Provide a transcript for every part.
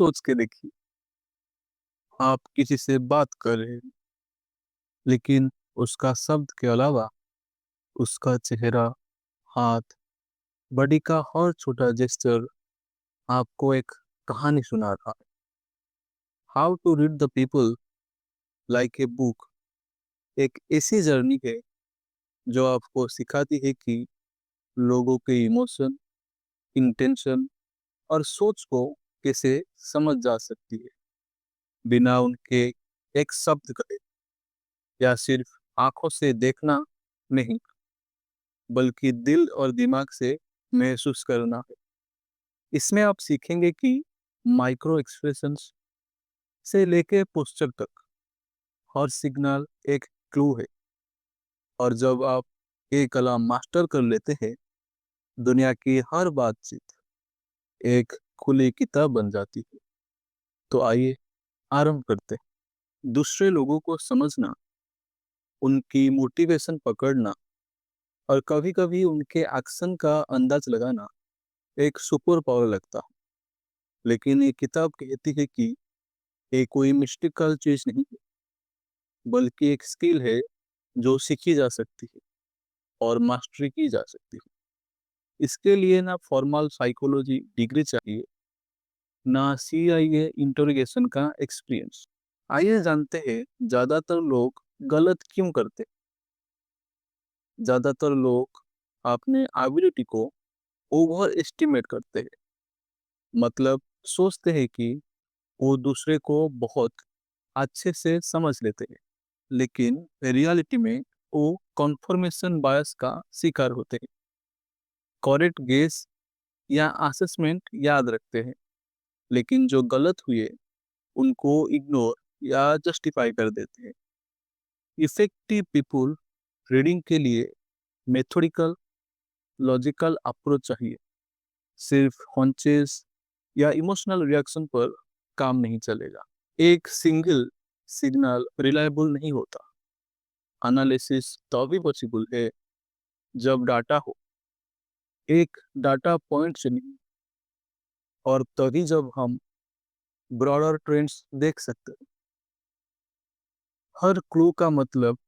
सोच के देखिए, आप किसी से बात कर रहे हैं, लेकिन उसका शब्द के अलावा उसका चेहरा, हाथ, बॉडी का हर छोटा जेस्चर आपको एक कहानी सुना रहा है। How to read the people like a book एक ऐसी जर्नी है जो आपको सिखाती है कि लोगों के इमोशन, इंटेंशन और सोच को कैसे समझ जा सकती है, बिना उनके एक शब्द कहे। या सिर्फ आंखों से देखना नहीं, बल्कि दिल और दिमाग से महसूस करना है। इसमें आप सीखेंगे कि माइक्रो एक्सप्रेशंस से लेके पोस्चर तक हर सिग्नल एक क्लू है। और जब आप ये कला मास्टर कर लेते हैं, दुनिया की हर बातचीत एक खुली किताब बन जाती है। तो आइए आरंभ करते हैं। दूसरे लोगों को समझना, उनकी मोटिवेशन पकड़ना और कभी-कभी उनके एक्शन का अंदाज लगाना एक सुपर पावर लगता है। लेकिन ये किताब कहती है कि ये कोई मिस्टिकल चीज नहीं है, बल्कि एक स्किल है जो सीखी जा सकती है और मास्टरी की जा सकती है। इसके लिए ना फॉर्मल साइकोलॉजी डिग्री चाहिए, ना CIA इंटरोगेशन का एक्सपीरियंस। आइए जानते हैं ज्यादातर लोग गलत क्यों करते हैं। ज्यादातर लोग अपने एबिलिटी को ओवर एस्टिमेट करते हैं। मतलब सोचते हैं कि वो दूसरे को बहुत अच्छे से समझ लेते हैं, लेकिन रियलिटी में वो कॉन्फर्मेशन बायस का शिकार होते हैं। करेक्ट गेस या असेसमेंट याद रखते हैं, लेकिन जो गलत हुए उनको इग्नोर या जस्टिफाई कर देते हैं। इफेक्टिव पीपल रीडिंग के लिए मेथोडिकल, लॉजिकल अप्रोच चाहिए। सिर्फ हॉन्चेस या इमोशनल रिएक्शन पर काम नहीं चलेगा। एक सिंगल सिग्नल रिलायबल नहीं होता। एनालिसिस तभी पॉसिबल है जब डाटा हो, एक डाटा पॉइंट से नहीं। और तभी जब हम ब्रॉडर ट्रेंड्स देख सकते हैं। हर क्लू का मतलब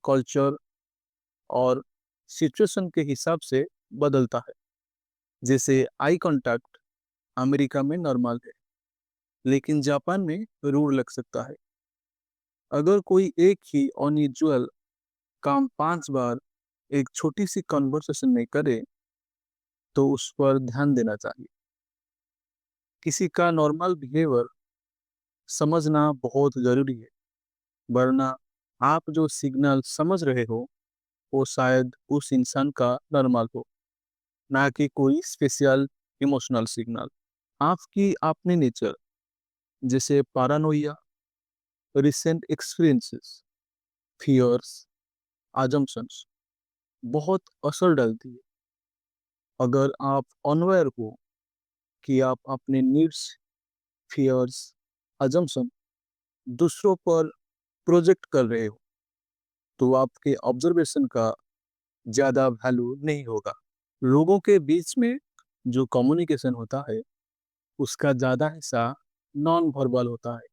कल्चर और सिचुएशन के हिसाब से बदलता है। जैसे आई कांटेक्ट अमेरिका में नॉर्मल है, लेकिन जापान में रूड लग सकता है। अगर कोई एक ही अनयूजुअल काम 5 बार एक छोटी सी कन्वर्सेशन में करे, तो उस पर ध्यान देना चाहिए। किसी का नॉर्मल बिहेवियर समझना बहुत जरूरी है, वरना आप जो सिग्नल समझ रहे हो वो शायद उस इंसान का नॉर्मल हो, ना कि कोई स्पेशल इमोशनल सिग्नल। आपकी अपनी नेचर, जैसे paranoia, recent experiences, fears, assumptions बहुत असर डालती है। अगर आप अनअवेयर हो कि आप अपने नीड्स, फियर्स, अजम्पशन दूसरों पर प्रोजेक्ट कर रहे हो, तो आपके ऑब्जर्वेशन का ज़्यादा वैल्यू नहीं होगा। लोगों के बीच में जो कम्युनिकेशन होता है, उसका ज़्यादा हिस्सा नॉन वर्बल होता है।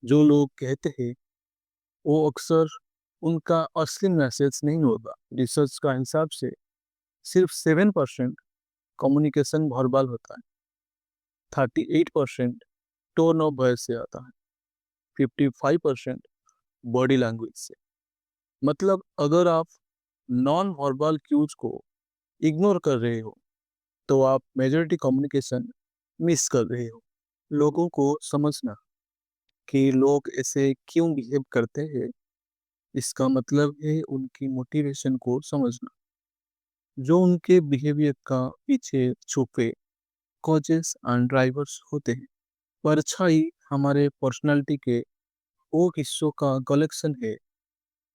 जो लोग कहते हैं वो अक्सर उनका असली मैसेज नहीं होगा। रिसर्च का हिसाब से सिर्फ 7% कम्युनिकेशन वर्बल होता है, 38% टोन ऑफ वॉइस से आता है, 55% बॉडी लैंग्वेज से। मतलब अगर आप नॉन वर्बल क्यूज को इग्नोर कर रहे हो, तो आप मेजॉरिटी कम्युनिकेशन मिस कर रहे हो। लोगों को समझना कि लोग ऐसे क्यों बिहेव करते हैं, इसका मतलब है उनकी मोटिवेशन को समझना, जो उनके बिहेवियर का पीछे छुपे कॉजेस एंड ड्राइवर्स होते हैं। परछाई हमारे पर्सनालिटी के वो हिस्सों का कलेक्शन है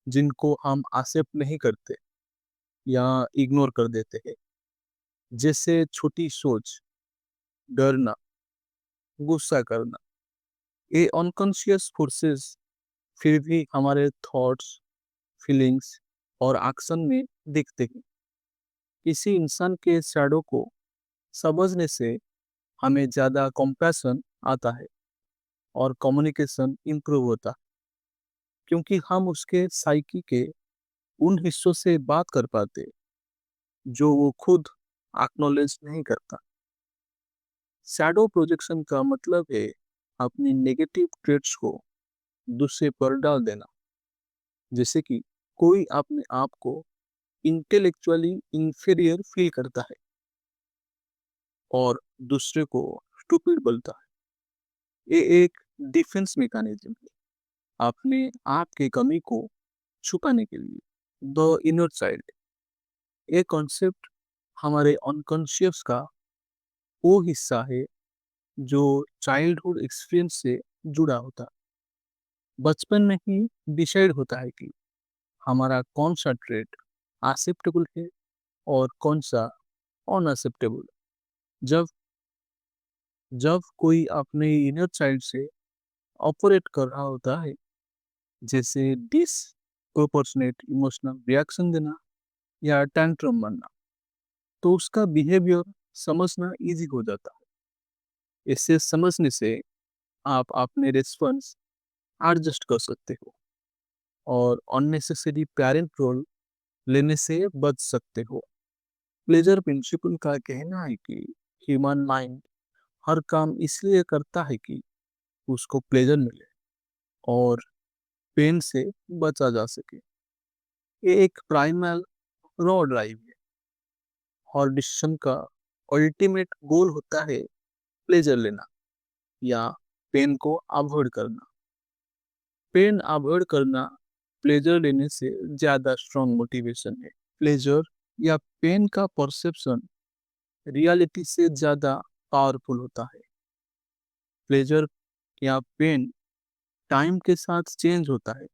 जिनको हम एक्सेप्ट नहीं करते या इग्नोर कर देते हैं। जैसे छोटी सोच, डरना, गुस्सा करना। ये अनकॉन्शियस फोर्सेस फिर भी हमारे थॉट्स, फीलिंग्स और एक्शन में दिखते हैं। किसी इंसान के शैडो को समझने से हमें ज़्यादा कंपैशन आता है और कम्युनिकेशन इम्प्रूव होता है, क्योंकि हम उसके साइकी के उन हिस्सों से बात कर पाते जो वो खुद एक्नॉलेज नहीं करता। शैडो प्रोजेक्शन का मतलब है अपनी नेगेटिव ट्रेट्स को दूसरे पर डाल देना। जैसे कि कोई अपने आप को इंटेलेक्चुअली इंफीरियर फील करता है और दूसरे को स्टूपिड बोलता है। ये एक डिफेंस मैकेनिज्म है, अपने आप के कमी को छुपाने के लिए। द इनर चाइल्ड, ये कॉन्सेप्ट हमारे अनकॉन्शियस का वो हिस्सा है जो चाइल्डहुड एक्सपीरियंस से जुड़ा होता है। बचपन में ही डिसाइड होता है कि हमारा कौन सा ट्रेड एक्सेप्टेबल है और कौन सा अनएक्सेप्टेबल। जब जब कोई अपने इनर चाइल्ड से ऑपरेट कर रहा होता है, जैसे डिसप्रोपोर्शनेट इमोशनल रिएक्शन देना या टैंट्रम बनना, तो उसका बिहेवियर समझना इजी हो जाता है। इसे समझने से आप अपने रिस्पॉन्स एडजस्ट कर सकते हो और अननेसेसरी पेरेंट रोल लेने से बच सकते हो। प्लेजर प्रिंसिपल का कहना है कि ह्यूमन माइंड हर काम इसलिए करता है कि उसको प्लेजर मिले और पेन से बचा जा सके। ये एक प्राइमल रॉ ड्राइव है और डिसीजन का अल्टीमेट गोल होता है प्लेजर लेना या पेन को अवॉइड करना। पेन अवॉइड करना प्लेजर लेने से ज़्यादा स्ट्रॉन्ग मोटिवेशन है। प्लेजर या पेन का परसेप्शन रियलिटी से ज़्यादा पावरफुल होता है। प्लेजर या पेन टाइम के साथ चेंज होता है।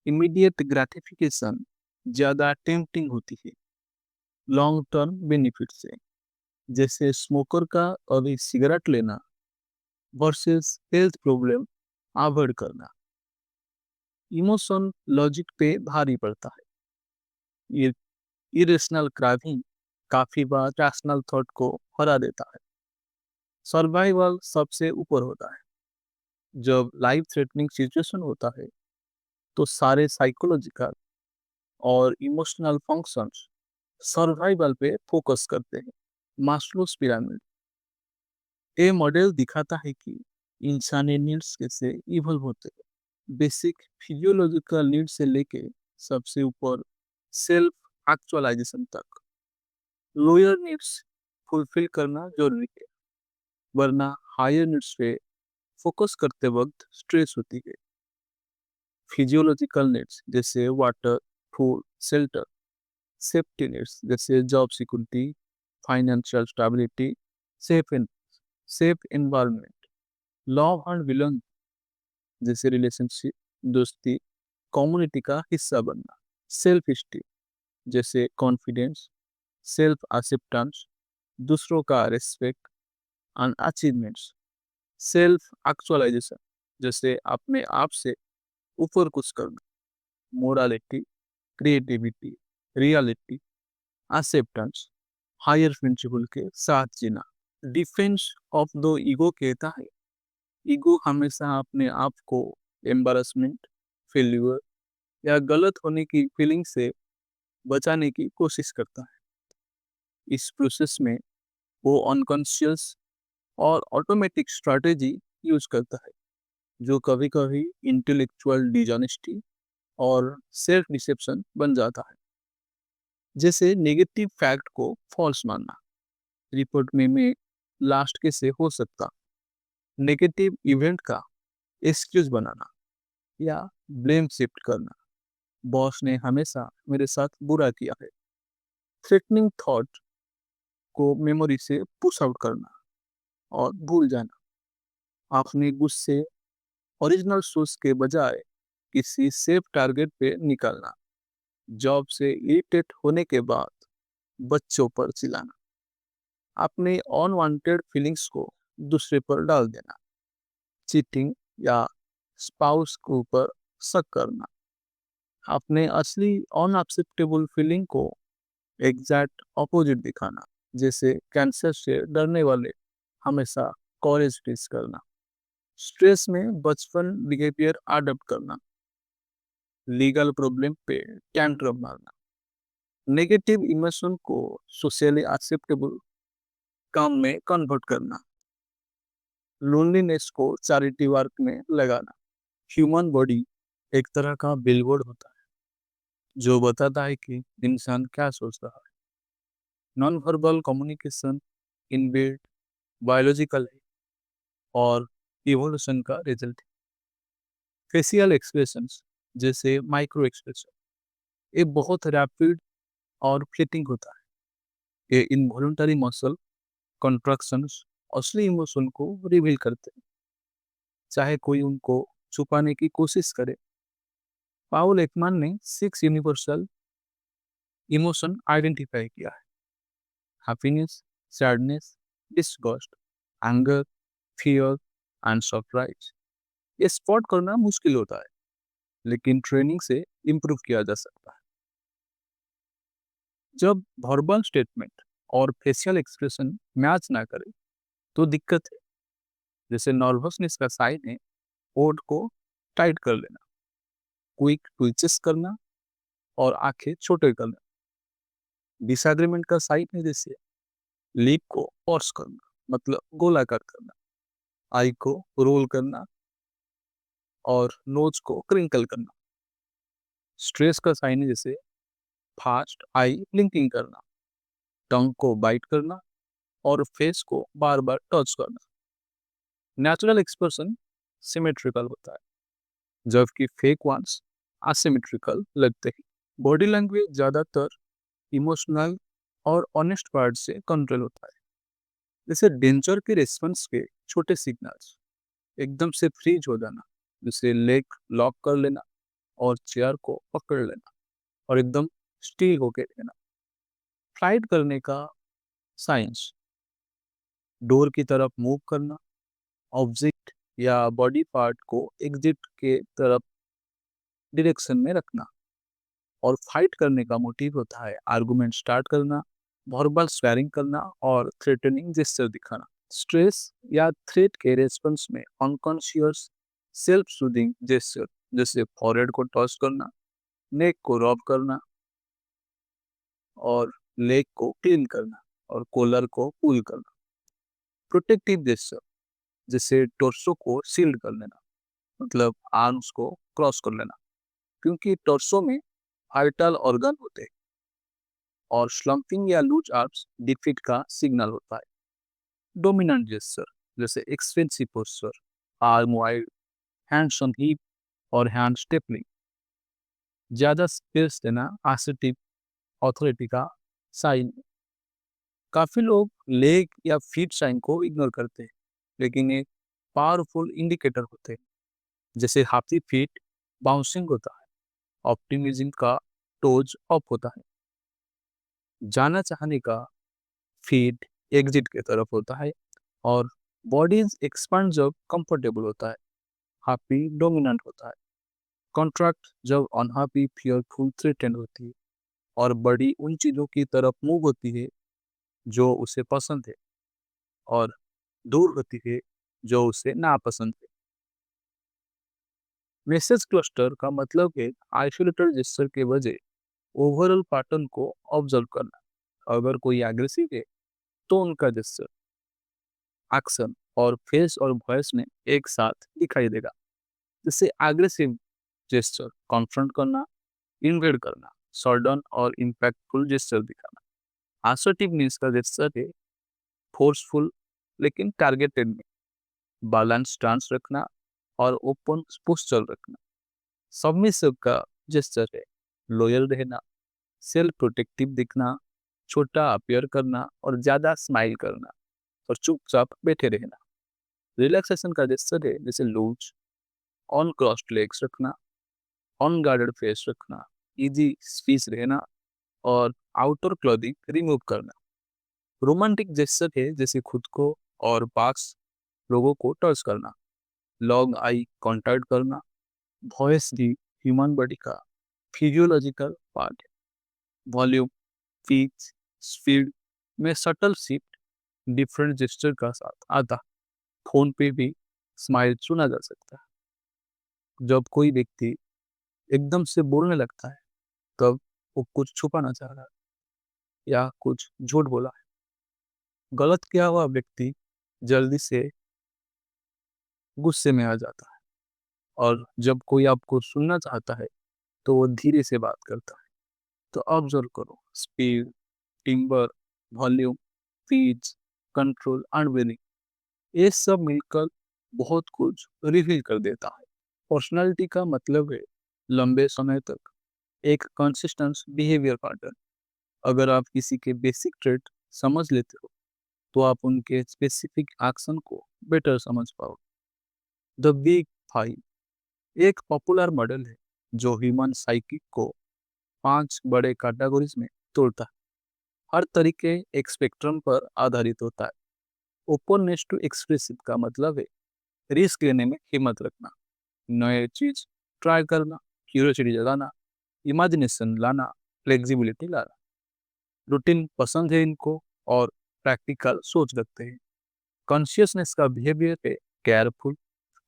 इमीडिएट ग्रेटिफिकेशन ज़्यादा टेम्पटिंग होती है लॉन्ग टर्म बेनिफिट से, जैसे स्मोकर का अभी सिगरेट लेना वर्सेस हेल्थ प्रॉब्लम अवॉइड करना। इमोशन लॉजिक पे भारी पड़ता है। इरेशनल क्राइविंग काफी बार रैशनल थॉट को हरा देता है। सर्वाइवल सबसे ऊपर होता है। जब लाइफ थ्रेटनिंग सिचुएशन होता है तो सारे साइकोलॉजिकल और इमोशनल फंक्शंस सर्वाइवल पे फोकस करते हैं। मास्लोस पिरामिड ये मॉडल दिखाता है कि इंसानी नीड्स कैसे इवॉल्व होते हैं, बेसिक फिजियोलॉजिकल नीड से लेके सबसे ऊपर सेल्फ एक्चुअलाइजेशन तक। लोअर नीड्स फुलफिल करना जरूरी है, वरना हायर नीड्स पे फोकस करते वक्त स्ट्रेस होती है। फिजियोलॉजिकल नीड्स जैसे water, food, shelter, safety needs जैसे job security, financial stability, safe safe environment, love and belong जैसे रिलेशनशिप, दोस्ती, कम्युनिटी का हिस्सा बनना, सेल्फ स्टीम जैसे कॉन्फिडेंस, सेल्फ एक्सेप्टेंस, दूसरों का respect and achievements, self actualization जैसे अपने आप से ऊपर कुछ करना, morality, creativity, reality, acceptance, higher principle के साथ जीना। डिफेंस ऑफ द ईगो कहता है ईगो हमेशा अपने आप को एम्बैरेसमेंट, फेल्यूर या गलत होने की फीलिंग से बचाने की कोशिश करता है। इस प्रोसेस में वो अनकॉन्शियस और ऑटोमेटिक स्ट्रैटेजी यूज करता है, जो कभी कभी इंटेलेक्चुअल डिजॉनेस्टी और सेल्फ डिसेप्शन बन जाता है। जैसे नेगेटिव फैक्ट को फॉल्स मानना, रिपोर्ट में लास्ट के से हो सकता, नेगेटिव इवेंट का एक्सक्यूज बनाना या ब्लेम शिफ्ट करना, बॉस ने हमेशा मेरे साथ बुरा किया है। थ्रेटनिंग थॉट को मेमोरी से पुश आउट करना और भूल जाना, अपने गुस्से ओरिजिनल सोच के बजाय किसी सेफ टारगेट पे निकालना, जॉब से इरिटेट होने के बाद बच्चों पर चिल्लाना, अपने अनवांटेड फीलिंग्स को दूसरे पर डाल देना, चीटिंग या स्पाउस के ऊपर शक करना, अपने असली अनएक्सेप्टेबल फीलिंग को एग्जैक्ट ऑपोजिट दिखाना, जैसे कैंसर से डरने वाले हमेशा कॉलेज फेस करना, स्ट्रेस में बचपन बिहेवियर अडॉप्ट करना, लीगल प्रॉब्लम पे टैंट्रम मारना, नेगेटिव इमोशन को सोशली एक्सेप्टेबल काम में कन्वर्ट करना, लोनलीनेस को चैरिटी वर्क में लगाना। ह्यूमन बॉडी एक तरह का बिलबोर्ड होता है जो बताता है कि इंसान क्या सोच रहा है। Non verbal communication inbuilt biological है और इवोल्यूशन का रिजल्ट है। फेशियल एक्सप्रेशंस जैसे माइक्रो एक्सप्रेशन ये बहुत रैपिड और फ्लिटिंग होता है। ये इनवॉल्यूंटरी मसल कॉन्ट्रैक्शंस असली इमोशन को रिवील करते हैं, चाहे कोई उनको छुपाने की कोशिश करे। पाउल एकमान ने 6 यूनिवर्सल इमोशन आइडेंटिफाई किया है: happiness, sadness, disgust, anger, fear and surprise. ये स्पॉट करना मुश्किल होता है, लेकिन ट्रेनिंग से इम्प्रूव किया जा सकता है। जब वर्बल स्टेटमेंट और फेशियल एक्सप्रेशन मैच ना करे तो दिक्कत है। जैसे नर्वसनेस का साइन है होठ को टाइट कर लेना, क्विक ट्विचेस करना और आंखें छोटे करना। डिसएग्रीमेंट का साइन है जैसे लिप को पर्स करना, मतलब गोलाकार करना, आई को रोल करना और नोज को क्रिंकल करना। स्ट्रेस का साइन है जैसे फास्ट आई ब्लिंकिंग करना, टंग को बाइट करना और फेस को बार बार टच करना। नेचुरल एक्सप्रेशन सिमेट्रिकल होता है, जबकि फेक वंस असिमेट्रिकल लगते हैं। बॉडी लैंग्वेज ज्यादातर इमोशनल और ऑनेस्ट पार्ट से कंट्रोल होता है। जैसे डेंजर के रिस्पॉन्स के छोटे सिग्नल्स, एकदम से फ्रीज हो जाना, जैसे लेग लॉक कर लेना और चेयर को पकड़ लेना और एकदम स्टिल होके रहना। फ्लाइट करने का साइंस, डोर की तरफ मूव करना, ऑब्जेक्ट या बॉडी पार्ट को एग्जिट के तरफ डायरेक्शन में रखना। और फाइट करने का मोटिव होता है आर्गुमेंट स्टार्ट करना, वर्बल स्वेरिंग करना और थ्रेटनिंग जेस्चर दिखाना। स्ट्रेस या थ्रेट के रेस्पॉन्स में अनकॉन्शियस सेल्फ सूदिंग जेस्चर जैसे फॉरहेड को टच करना, नेक को रब करना और लेग को क्लीन करना और कॉलर को पुल करना। प्रोटेक्टिव जेस्चर जैसे टोर्सो को सील्ड कर लेना, मतलब आर्म्स को क्रॉस कर लेना, क्योंकि टोर्सो में वाइटल ऑर्गन होते हैं। और स्लम्पिंग या लूज आर्म्स डिफीट का सिग्नल होता है। डोमिनेंट जेस्चर जैसे expensive posture, arm wide, hands on hip और हैंड स्टेपलिंग। ज्यादा स्पेस देना असर्टिव अथॉरिटी का साइन। काफी लोग लेग या फीट साइन को इग्नोर करते हैं, लेकिन एक पावरफुल इंडिकेटर होते हैं। जैसे हाथी फीट बाउंसिंग होता है, ऑप्टिमिज्म का टोज अप होता है। जाना चाहने का फीट एग्जिट की तरफ होता है और बॉडीज एक्सपांड जब कंफर्टेबल होता है। हैप्पी डोमिनेंट होता है, कॉन्ट्रैक्ट जब अनहैप्पी फियरफुल थ्रेटेंड होती है और बॉडी उन चीजों की तरफ मूव होती है जो उसे पसंद है और दूर होती है जो उसे नापसंद है। मैसेज क्लस्टर का मतलब है आइसोलेटेड जेस्चर के वजह ओवरऑल पैटर्न को ऑब्जर्व करना। अगर कोई एग्रेसिव है तो उनका जेस्चर, एक्शन और फेस और वॉइस में एक साथ दिखाई देगा। जैसे एग्रेसिव जेस्चर कॉन्फ्रंट करना, इन्वेड करना, सडन और इम्पैक्टफुल जेस्चर दिखाना। असर्टिवनेस का जेस्चर है फोर्सफुल लेकिन टारगेटेड में, बैलेंस स्टांस रखना और ओपन पोस्चर रखना। सबमिसिव का जेस्चर है लॉयल रहना, सेल्फ प्रोटेक्टिव दिखना, छोटा अपियर करना और ज्यादा स्माइल करना और चुपचाप बैठे रहना। रिलैक्सेशन का जेस्चर है जैसे लूज, ऑन क्रॉस्ड लेग्स रखना, ऑन गार्डेड फेस रखना, इजी स्पीच रहना और आउटर क्लोथिंग रिमूव करना। रोमांटिक जेस्चर है जैसे खुद को और पास लोगों को टच करना, लॉन्ग आई कांटेक्ट करना। वॉइस भी ह्यूमन बॉडी का फिजियोलॉजिकल पार्ट है। वॉल्यूम, पिच, स्पीड में सटल शिफ्ट डिफरेंट जेस्चर का साथ आता है। फ़ोन पे भी स्माइल चुना जा सकता है। जब कोई व्यक्ति एकदम से बोलने लगता है, तब वो कुछ छुपाना चाह रहा है या कुछ झूठ बोला है। गलत किया हुआ व्यक्ति जल्दी से गुस्से में आ जाता है, और जब कोई आपको सुनना चाहता है, तो वो धीरे से बात करता है। तो ऑब्जर्व करो speed, timbre, volume, pitch, control, अनविनिंग, ये सब मिलकर बहुत कुछ रिवील कर देता है। पर्सनालिटी का मतलब है लंबे समय तक एक कंसिस्टेंस बिहेवियर पैटर्न। अगर आप किसी के बेसिक ट्रेट समझ लेते हो, तो आप उनके स्पेसिफिक एक्शन को बेटर समझ पाओ। द बिग फाइव एक पॉपुलर मॉडल है जो ह्यूमन साइकिक को 5 बड़े कैटेगरीज में तोड़ता है। हर तरीके एक स्पेक्ट्रम पर आधारित होता है। ओपननेस टू एक्सप्रेसिव का मतलब है रिस्क लेने में हिम्मत रखना, नए चीज ट्राई करना, क्यूरियोसिटी जगाना, इमेजिनेशन लाना, फ्लेक्सिबिलिटी लाना। रूटीन पसंद है इनको, और प्रैक्टिकल सोच रखते हैं। कॉन्शियसनेस का बिहेवियर है केयरफुल,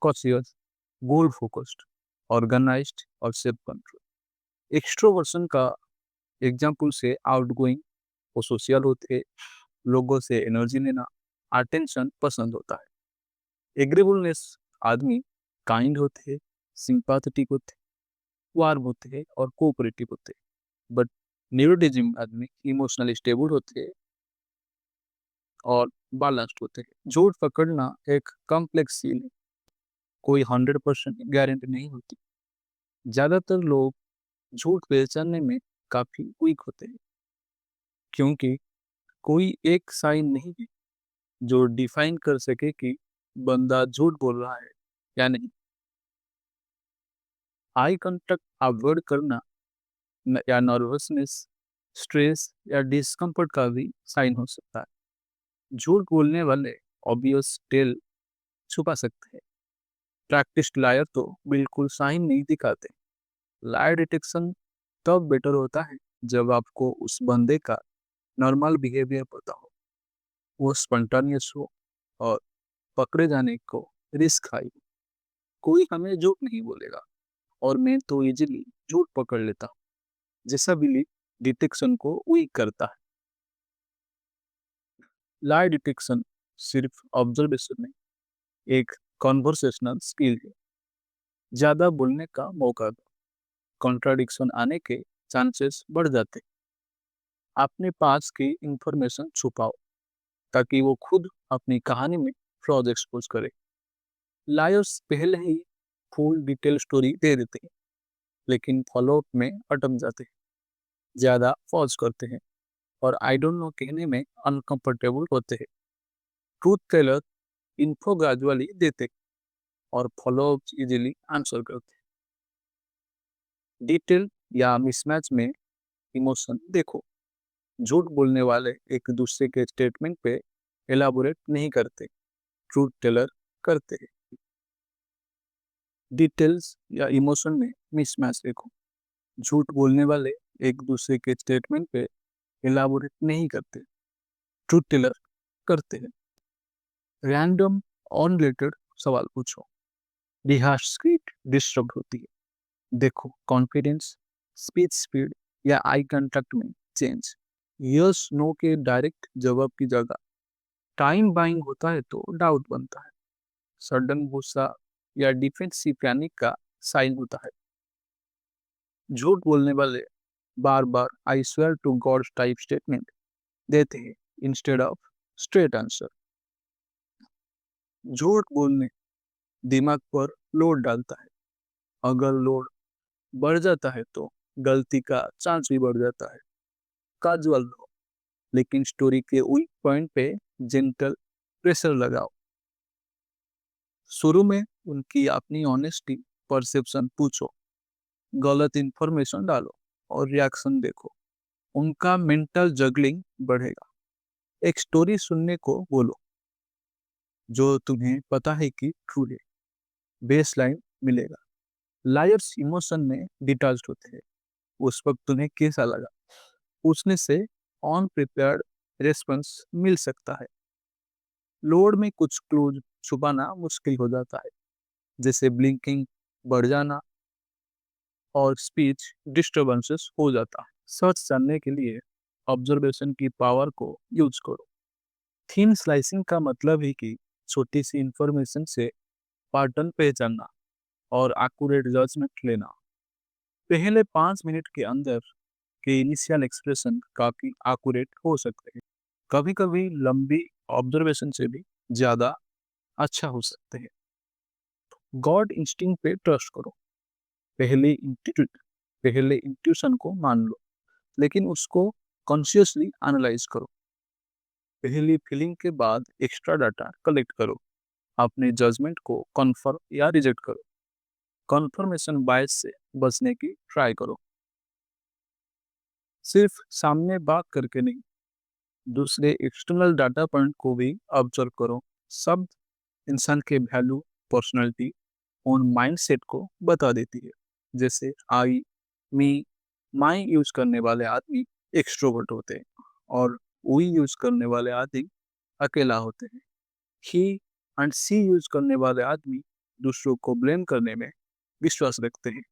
कॉशियस, गोल फोकस्ड, ऑर्गेनाइज्ड और सेल्फ कंट्रोल। एक्सट्रोवर्सन का एग्जाम्पल से आउटगोइंग, वो सोशल होते हैं, लोगों से एनर्जी लेना, अटेंशन पसंद होता है। एग्रीबलनेस आदमी काइंड होते हैं, सिंपैथेटिक होते हैं, वार्म होते हैं और कोऑपरेटिव होते हैं। बट न्यूरोटिज्म आदमी इमोशनली स्टेबल होते हैं और बैलेंस्ड होते हैं। झूठ पकड़ना एक कॉम्प्लेक्स सील है, कोई 100% गारंटी नहीं होती। ज़्यादातर लोग झूठ पहचानने में काफ़ी वीक होते हैं, क्योंकि कोई एक साइन नहीं है जो डिफाइन कर सके कि बंदा झूठ बोल रहा है या नहीं। आई कांटेक्ट अवॉइड करना या नर्वसनेस, स्ट्रेस या डिस्कम्फर्ट का भी साइन हो सकता है। झूठ बोलने वाले ऑब्वियस टेल छुपा सकते हैं। प्रैक्टिस्ड लायर तो बिल्कुल साइन नहीं दिखाते। लायर डिटेक्शन तब बेटर होता है जब आपको उस बंदे का नॉर्मल बिहेवियर पता हो, वो स्पॉन्टेनियस हो और पकड़े जाने को रिस्क हाई हो। कोई हमें झूठ नहीं बोलेगा, और मैं तो इजीली झूठ पकड़ लेता हूँ जैसा बिलीव डिटेक्शन को वीक करता है। लाई डिटेक्शन सिर्फ ऑब्जर्वेशन नहीं, एक कॉन्वर्सेशनल स्किल है। ज्यादा बोलने का मौका दो, कॉन्ट्राडिक्शन आने के चांसेस बढ़ जाते हैं। अपने पास की इंफॉर्मेशन छुपाओ ताकि वो खुद अपनी कहानी में फ्लॉज एक्सपोज करे। लायर्स पहले ही फुल डिटेल स्टोरी दे देते हैं, लेकिन फॉलोअप में अटक जाते हैं, ज्यादा पॉज करते हैं और आई डोंट नो कहने में अनकंफर्टेबल होते हैं। ट्रूथ टेलर इन्फो ग्रेजुअली देते हैं और फॉलोअप इजीली आंसर करते हैं। डिटेल या मिसमैच में इमोशन देखो। झूठ बोलने वाले एक दूसरे के स्टेटमेंट पे एलाबोरेट नहीं करते, ट्रूथ टेलर करते हैं। डिटेल्स या इमोशन में मिसमैच देखो। झूठ बोलने वाले एक दूसरे के स्टेटमेंट पे एलाबोरेट नहीं करते, ट्रूथ टेलर करते हैं। रैंडम अनरिलेटेड सवाल पूछो, रिहार्स स्क्रिप्ट डिस्टर्ब होती है। देखो कॉन्फिडेंस, स्पीच स्पीड या आई कांटेक्ट में चेंज। यस नो के डायरेक्ट जवाब की जगह टाइम बाइंग होता है तो डाउट बनता है। सडन गुस्सा या डिफेंसिव पैनिक का साइन होता है। झूठ बोलने वाले बार बार I swear to god type statement देते हैं इंस्टेड ऑफ स्ट्रेट आंसर। झूठ बोलने दिमाग पर लोड डालता है। अगर लोड बढ़ जाता है तो गलती का चांस भी बढ़ जाता है। काजुअल रहो, लेकिन स्टोरी के वीक पॉइंट पे जेंटल प्रेशर लगाओ। शुरू में उनकी अपनी ऑनेस्टी परसेप्शन पूछो, गलत इंफॉर्मेशन डालो और रिएक्शन देखो। उनका मेंटल जगलिंग बढ़ेगा। एक स्टोरी सुनने को बोलो जो तुम्हें पता है कि ट्रू है, बेस लाइन मिलेगा। लायर्स इमोशन में डिटैच्ड होते हैं। उस वक्त तुम्हें कैसा लगा पूछने से ऑन प्रिपेयर्ड रेस्पॉन्स मिल सकता है। लोड में कुछ क्लूज छुपाना मुश्किल हो जाता है, जैसे ब्लिंकिंग बढ़ जाना और स्पीच डिस्टर्बेंसेस हो जाता है। सच जानने के लिए ऑब्जर्वेशन की पावर को यूज करो। थिन स्लाइसिंग का मतलब है कि छोटी सी इंफॉर्मेशन से पैटर्न पहचानना और एक्यूरेट जजमेंट लेना। पहले 5 मिनट के अंदर के इनिशियल एक्सप्रेशन काफी एक्यूरेट हो सकते हैं। कभी कभी लंबी ऑब्जर्वेशन से भी ज्यादा अच्छा हो सकते हैं। गॉड इंस्टिंक्ट पे ट्रस्ट करो। पहले इंट्यू पहले इंट्यूशन को मान लो, लेकिन उसको कॉन्शियसली एनालाइज करो। पहली फीलिंग के बाद एक्स्ट्रा डाटा कलेक्ट करो। अपने जजमेंट को कन्फर्म या रिजेक्ट करो। कन्फर्मेशन बायस से बचने की ट्राई करो। सिर्फ सामने बात करके नहीं, दूसरे एक्सटर्नल डाटा पॉइंट को भी ऑब्जर्व करो। शब्द इंसान के वैल्यू, पर्सनैलिटी और माइंडसेट को बता देती है। जैसे आई, मी, माई यूज करने वाले आदमी एक्सट्रोवर्ट होते हैं और वी यूज करने वाले आदमी अकेला होते हैं। ही एंड सी यूज करने वाले आदमी दूसरों को ब्लेम करने में विश्वास रखते हैं।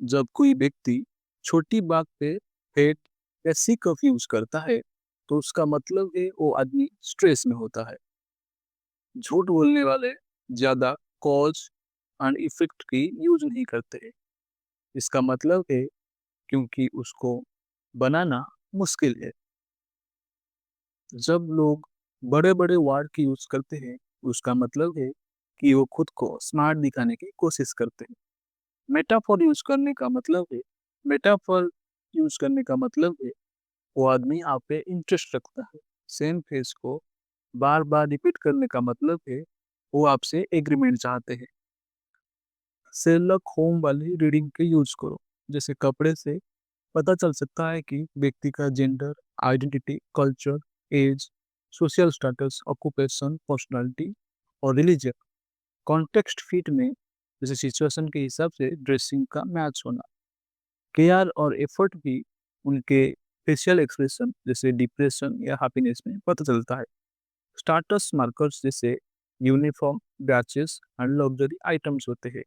जब कोई व्यक्ति छोटी बात पे हेट या सी कफ यूज करता है, तो उसका मतलब है वो आदमी स्ट्रेस में होता है। झूठ बोलने वाले ज्यादा कॉज एंड इफेक्ट की यूज नहीं करते। इसका मतलब है क्योंकि उसको बनाना मुश्किल है। जब लोग बड़े बड़े वर्ड की यूज करते हैं, उसका मतलब है कि वो खुद को स्मार्ट दिखाने की कोशिश करते हैं। मेटाफोर यूज करने का मतलब है मेटाफोर यूज करने का मतलब है वो आदमी आप पे इंटरेस्ट रखता है। सेम फेस को बार बार रिपीट करने का मतलब है वो आपसे एग्रीमेंट चाहते हैं। शेरलॉक होम वाली रीडिंग के यूज करो। जैसे कपड़े से पता चल सकता है कि व्यक्ति का gender, identity, culture, age, social status, occupation, personality और रिलीजन। कॉन्टेक्स्ट फिट में जैसे सिचुएशन के हिसाब से ड्रेसिंग का मैच होना। केयर और एफर्ट भी उनके फेशियल एक्सप्रेशन जैसे डिप्रेशन या हैप्पीनेस में पता चलता है। स्टाटस मार्कर्स जैसे uniform, batches and luxury items होते हैं।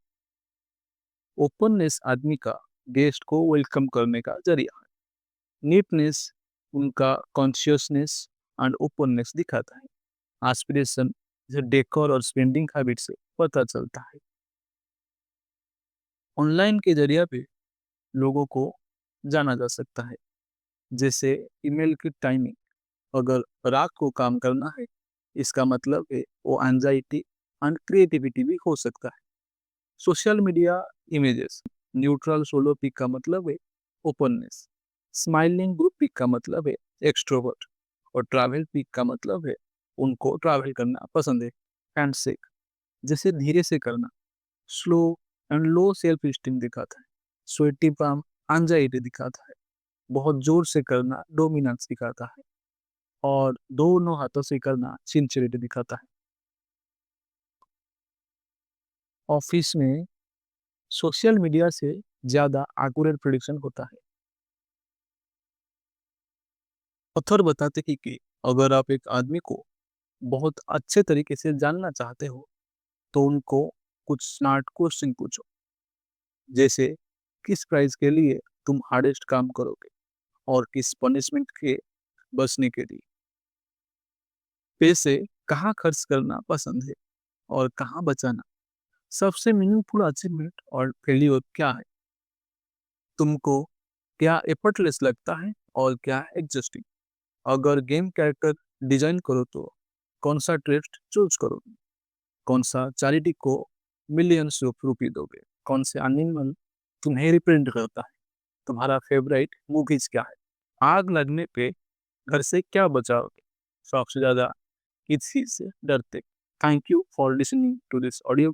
ओपननेस आदमी का गेस्ट को वेलकम करने का जरिया है। नीटनेस उनका कॉन्शियसनेस एंड ओपननेस दिखाता है। एस्पिरेशन जैसे डेकोर और स्पेंडिंग हैबिट से पता चलता है। ऑनलाइन के जरिया पे लोगों को जाना जा सकता है। जैसे ईमेल की टाइमिंग, अगर रात को काम करना है, इसका मतलब है वो एंजाइटी एंड क्रिएटिविटी भी हो सकता है। Social media images, neutral solo pic का मतलब है ओपननेस। स्माइलिंग ग्रुप पिक का मतलब है एक्सट्रोवर्ट। और ट्रैवल पिक का मतलब है उनको ट्रैवल करना पसंद है। हैंडशेक जैसे धीरे से करना slow and low self esteem दिखाता है। स्वेटी पाम एंजाइटी दिखाता है। बहुत जोर से करना डोमिनेंस दिखाता है। और दोनों हाथों से करना सिंसियरिटी दिखाता है। ऑफिस में सोशल मीडिया से ज्यादा एक्यूरेट प्रेडिक्शन होता है। ऑथर बताते हैं कि अगर आप एक आदमी को बहुत अच्छे तरीके से जानना चाहते हो, तो उनको कुछ स्मार्ट क्वेश्चन पूछो। जैसे किस प्राइस के लिए तुम हार्डेस्ट काम करोगे और किस पनिशमेंट के बचने के लिए। पैसे कहाँ खर्च करना पसंद है और कहाँ बचाना। सबसे मीनिंगफुल अचीवमेंट और फेल्योर क्या है। तुमको क्या एफर्टलेस लगता है और क्या एग्जस्टिंग। अगर गेम कैरेक्टर डिजाइन करो तो कौन सा ट्रेस्ट चूज करोगे। कौन सा चैरिटी को मिलियंस ऑफ रुपी दोगे। कौन से एनिमल तुम्हें रिप्रेजेंट करता है। तुम्हारा फेवरेट मूवीज क्या है। आग लगने पे घर से क्या बचाओगे। सबसे ज्यादा किस चीज से डरते। Thank you for listening to this audio.